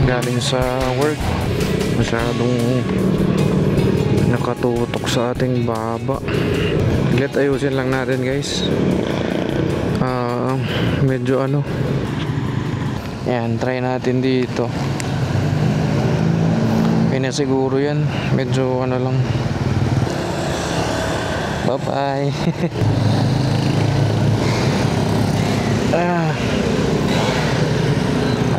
galing sa work, masyadong nakatutok sa ating baba. Let ayusin lang natin guys. Medyo yan, try natin dito. Okay na siguro yan, medyo lang. Bye bye.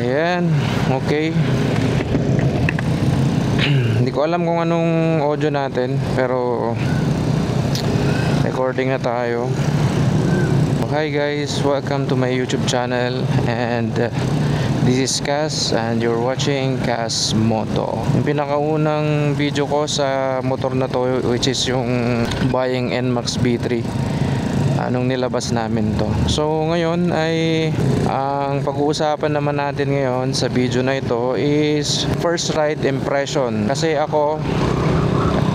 Ayan, okay. Hindi ko alam kung anong audio natin, pero recording na tayo. Hi guys, welcome to my YouTube channel, and this is Cas and you're watching Cas Moto. Yung pinakaunang video ko sa motor na to, which is yung buying NMAX B3, anong nilabas namin to. So ngayon ay ang pag-uusapan naman natin ngayon sa video na ito is first ride impression. Kasi ako,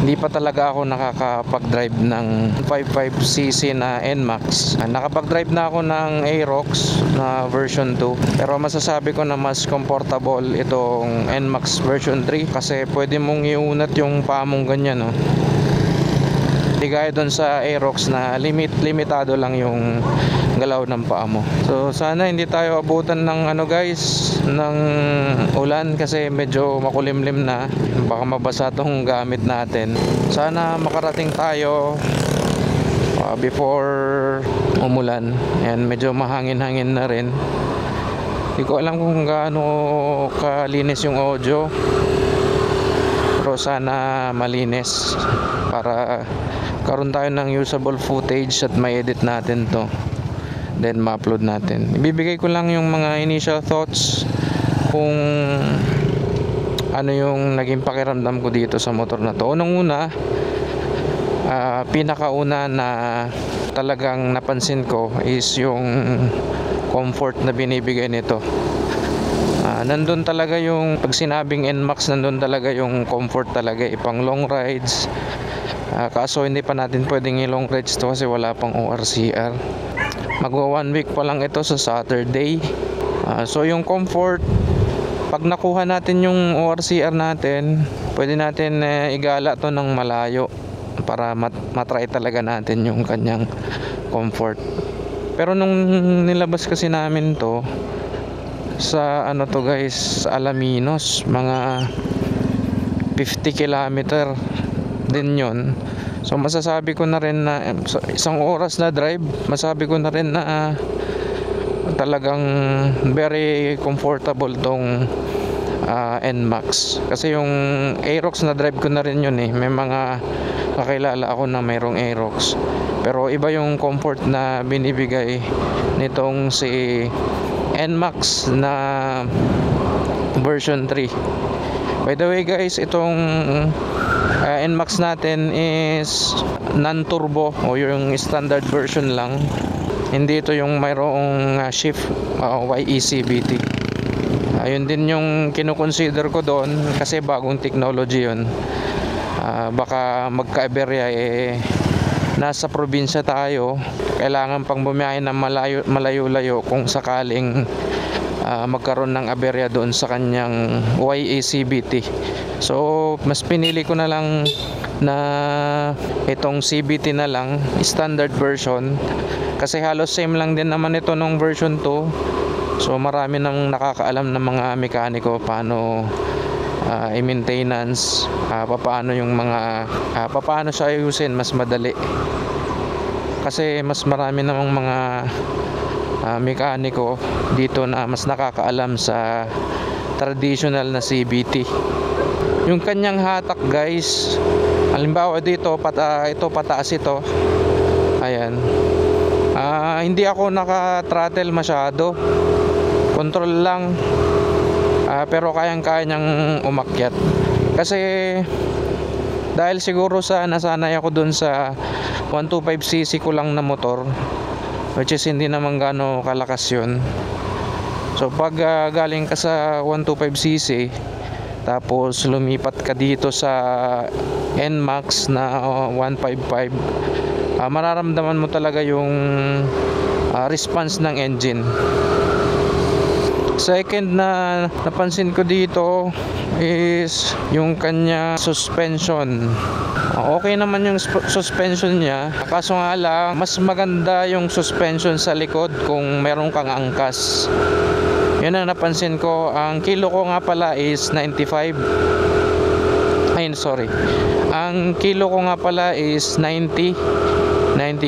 hindi pa talaga ako nakakapag-drive ng 55cc na NMAX. Nakapag-drive na ako ng Aerox na version 2, pero masasabi ko na mas comfortable itong NMAX version 3 kasi pwede mong iunat yung paa mong ganyan, no? Hindi gaya doon sa Aerox na limitado lang yung galaw ng paa mo. So sana hindi tayo abutan ng guys, ng ulan kasi medyo makulimlim na, baka mabasa tong gamit natin. Sana makarating tayo before umulan. Ayan, medyo mahangin-hangin na rin. Hindi ko alam kung gaano kalinis yung audio, pero sana malinis para karoon tayo ng usable footage at may edit natin to, then ma-upload natin. Ibibigay ko lang yung mga initial thoughts kung ano yung naging pakiramdam ko dito sa motor na to. Unang-una, pinakauna na talagang napansin ko is yung comfort na binibigay nito. Nandun talaga yung, pag sinabing NMAX, nandun talaga yung comfort talaga, ipang long rides. Kaso hindi pa natin pwedeng i-long rides to kasi wala pang ORCR. Magwa 1 week pa lang ito sa Saturday. So yung comfort, pag nakuha natin yung ORCR natin, pwede natin igala to ng malayo para matry talaga natin yung kanyang comfort. Pero nung nilabas kasi namin to sa to guys, Alaminos, mga 50 kilometer din yun. So masasabi ko na rin na isang oras na drive, masabi ko na rin na talagang very comfortable tong NMAX. Kasi yung Aerox na drive ko na rin yun eh. May mga kakilala ako na mayroong Aerox, pero iba yung comfort na binibigay nitong si NMAX na version 3. By the way guys, itong NMAX natin is non-turbo o yung standard version lang. Hindi ito yung mayroong shift YECVT. Ayun din yung kinukonsider ko doon kasi bagong technology yun. Baka magka-aberya nasa probinsya tayo, kailangan pang bumiyahe ng malayo-layo kung sakaling magkaroon ng aberya doon sa kanyang YECVT. So mas pinili ko na lang na itong CVT na lang, standard version, kasi halos same lang din naman ito nung version 2. So marami nang nakakaalam ng mga mekaniko paano i-maintenance, paano yung mga paano siya ayusin mas madali, kasi mas marami namang mga mekaniko dito na mas nakakaalam sa traditional na CVT. Yung kanyang hatak guys, halimbawa dito ito pataas ito, ayan, hindi ako naka-throttle masyado, control lang, pero kayang-kaya niyang umakyat. Kasi dahil siguro sa nasanay ako dun sa 125cc ko lang na motor, which is hindi naman gaano kalakas yun. So pag galing ka sa 125cc tapos lumipat ka dito sa NMAX na 155, mararamdaman mo talaga yung response ng engine. Second na napansin ko dito is yung kanya suspension. Okay naman yung suspension niya, kaso nga lang mas maganda yung suspension sa likod kung meron kang angkas. Yun ang napansin ko. Ang kilo ko nga pala is 95. Ang kilo ko nga pala is 90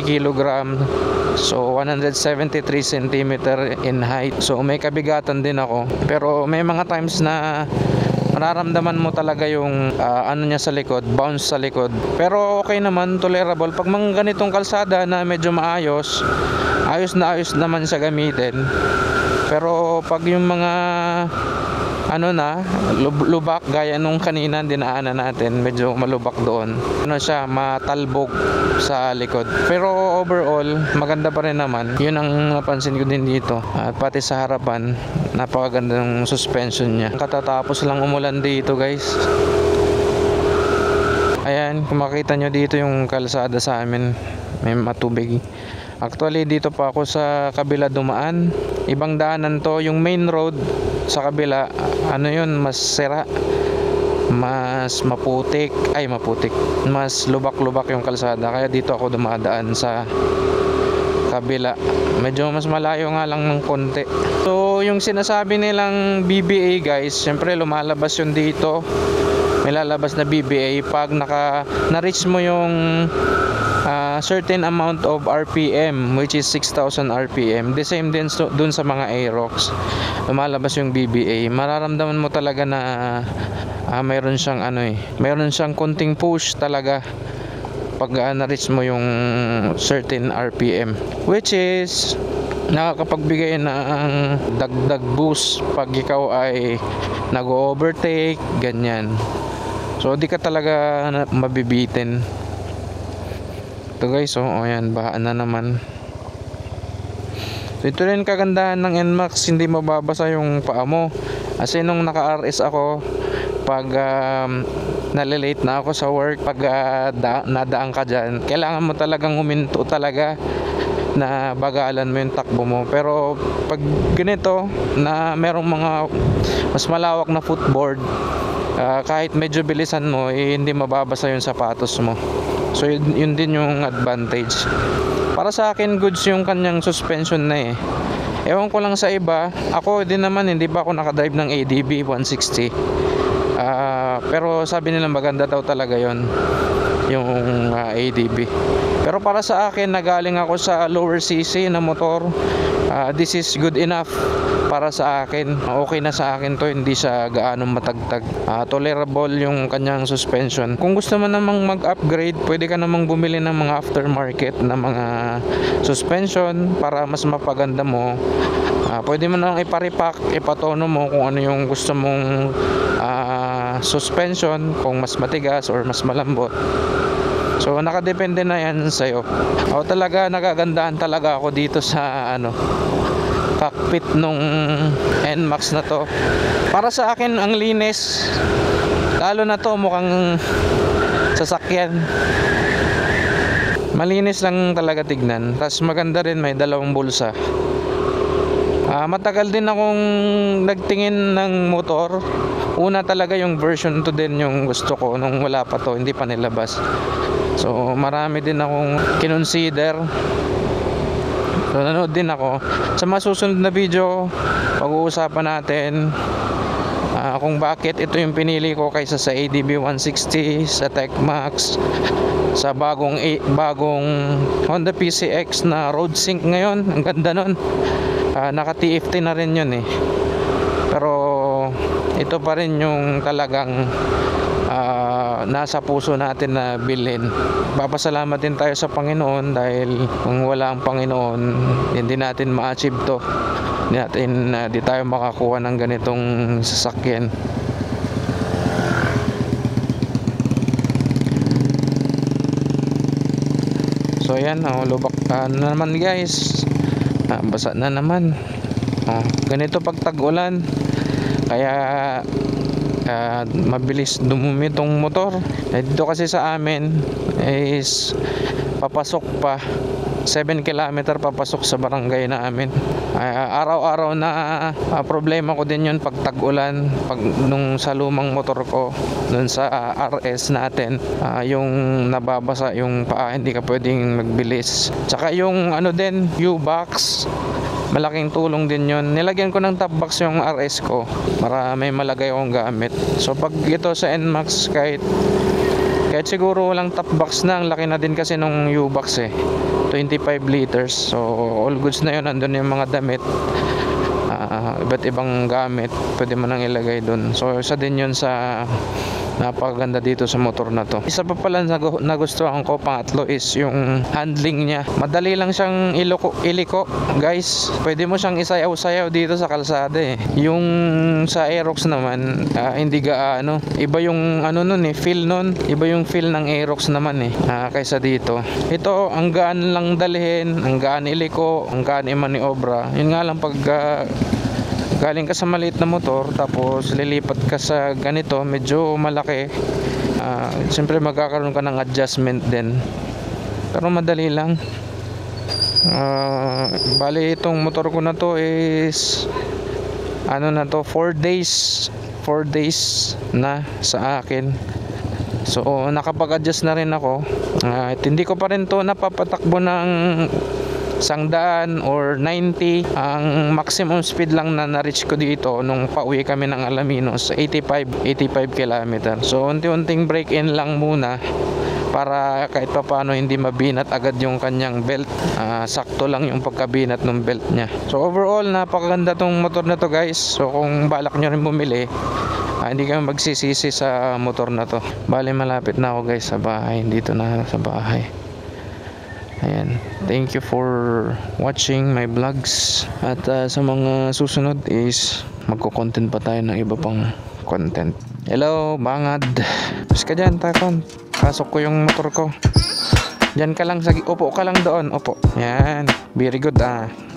kilogram. So 173 cm in height. So may kabigatan din ako. Pero may mga times na mararamdaman mo talaga yung ano niya sa likod, bounce sa likod. Pero okay naman, tolerable. Pag mga ganitong kalsada na medyo maayos, ayos naman siya gamitin. Pero pag yung mga ano na, lubak gaya nung kanina dinaanan natin, medyo malubak doon. Ano siya, matalbog sa likod. Pero overall, maganda pa rin naman. Yun ang napansin ko din dito. At pati sa harapan, napakaganda ng suspension niya. Katatapos lang umulan dito, guys. Ayan, kung makita nyo dito yung kalsada sa amin, may matubig. Actually dito pa ako sa kabila dumaan. Ibang daanan to, yung main road sa kabila, ano yun, mas sira, mas maputik, mas lubak-lubak yung kalsada. Kaya dito ako dumadaan sa kabila. Medyo mas malayo nga lang ng konti. So yung sinasabi nilang BBA, guys, syempre lumalabas yun dito. May lalabas na BBA pag na-reach mo yung certain amount of RPM, which is 6,000 RPM. The same din dun sa mga Aerox, lumalabas yung BBA. Mararamdaman mo talaga na mayroon siyang mayroon siyang konting push talaga pag na-reach mo yung certain RPM, which is nakakapagbigay ng dagdag boost pag ikaw ay nag-overtake, ganyan. So di ka talaga mabibitin. Ito guys, ayan, bahaan na naman. So ito rin kagandahan ng NMAX, hindi mababasa yung paa mo. Kasi nung naka-RS ako, pag nalilate na ako sa work, pag nadaan ka dyan, kailangan mo talagang huminto talaga na bagalan mo yung takbo mo. Pero pag ganito na merong mga mas malawak na footboard, kahit medyo bilisan mo, hindi mababasa yung sapatos mo. So yun din yung advantage. Para sa akin, goods yung kanyang suspension na Ewan ko lang sa iba. Ako din naman, hindi pa ako nakadrive ng ADB 160. Pero sabi nila maganda daw talaga yon, yung ADB. Pero para sa akin, nagaling ako sa lower CC na motor. This is good enough para sa akin. Okay na sa akin to, hindi siya gaanong matagtag. Tolerable yung kanyang suspension. Kung gusto mo namang mag-upgrade, pwede ka namang bumili ng mga aftermarket na mga suspension para mas mapaganda mo. Pwede mo nang iparipak, ipatono mo kung ano yung gusto mong suspension, kung mas matigas or mas malambot. So nakadepende na yan sa'yo. Ako talaga, nagagandahan talaga ako dito sa cockpit nung NMAX na to. Para sa akin, ang linis. Lalo na to, mukhang sasakyan. Malinis lang talaga tignan. Tapos maganda rin, may dalawang bulsa. Matagal din akong nagtingin ng motor. Una talaga yung version 2 din yung gusto ko nung wala pa to, hindi pa nilabas. So marami din akong kinonsider. So nanood din ako. Sa masusunod na video, pag-uusapan natin kung bakit ito yung pinili ko kaysa sa ADB 160, sa TechMax, sa bagong Honda PCX na road sync ngayon. Ang ganda nun. Naka TFT na rin yun pero ito pa rin yung talagang nasa puso natin na bilhin. Papasalamat din tayo sa Panginoon dahil kung wala ang Panginoon, hindi natin ma-achieve to. Di tayo makakuha ng ganitong sasakyan. So yan, lubak na naman guys. Basa na naman. Ganito pag tag-ulan, kaya mabilis dumumi tong motor. Dito kasi sa amin is papasok pa 7 kilometer papasok sa barangay namin. Araw-araw na problema ko din yun pag tag-ulan, pag nung sa lumang motor ko dun sa RS natin, yung nababasa yung paa, hindi ka pwedeng magbilis. Tsaka yung ano din, U-box, malaking tulong din yun. Nilagyan ko ng top box yung RS ko para may malagay akong gamit. So pag ito sa NMAX, kahit siguro walang top box na, ang laki na din kasi nung U-box 25 liters. So all goods na yun, nandun yung mga damit, iba't ibang gamit pwede mo nang ilagay dun. So isa din yun sa napakaganda dito sa motor na to. Isa pa pala nagustuhan ko, pangatlo, is yung handling niya. Madali lang siyang iliko, guys. Pwede mo siyang isayaw-sayaw dito sa kalsada Yung sa Aerox naman, hindi gaano. Iba yung feel nun. Iba yung feel ng Aerox naman kaysa dito. Ito, ang gaan lang dalhin, ang gaan iliko, ang gaan imaniobra. Yun nga lang pag galing ka sa maliit na motor tapos lilipat ka sa ganito, medyo malaki, siyempre magkakaroon ka ng adjustment din, pero madali lang. Bali itong motor ko na to is 4 days na sa akin. So nakapag-adjust na rin ako. Hindi ko pa rin to napapatakbo ng 100 or 90. Ang maximum speed lang na na-reach ko dito nung pauwi kami ng Alaminos, 85 km. So unti-unting break in lang muna para kahit pa paano hindi mabinat agad yung kanyang belt. Sakto lang yung pagkabinat ng belt niya. So overall, napakaganda tong motor na to, guys. So kung balak nyo rin bumili, hindi kayo magsisisi sa motor na to. Bali malapit na ako, guys, sa bahay. Dito na sa bahay. Ayan, thank you for watching my vlogs. At sa mga susunod is magko-content pa tayo ng iba pang content. Hello, bangad. Mas ka dyan, takon. Pasok ko yung motor ko. Dyan ka lang, upo ka lang doon. Opo. Yan, very good.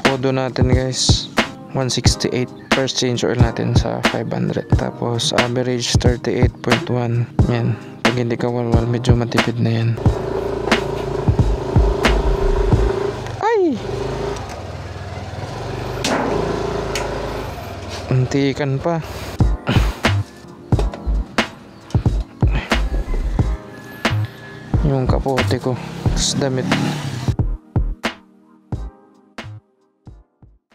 Kodo natin, guys, 168. First change oil natin sa 500. Tapos average 38.1. Yan, pag hindi ka walwal, medyo matipid na yan. Antikan pa. Yung kapote ko, tapos damit.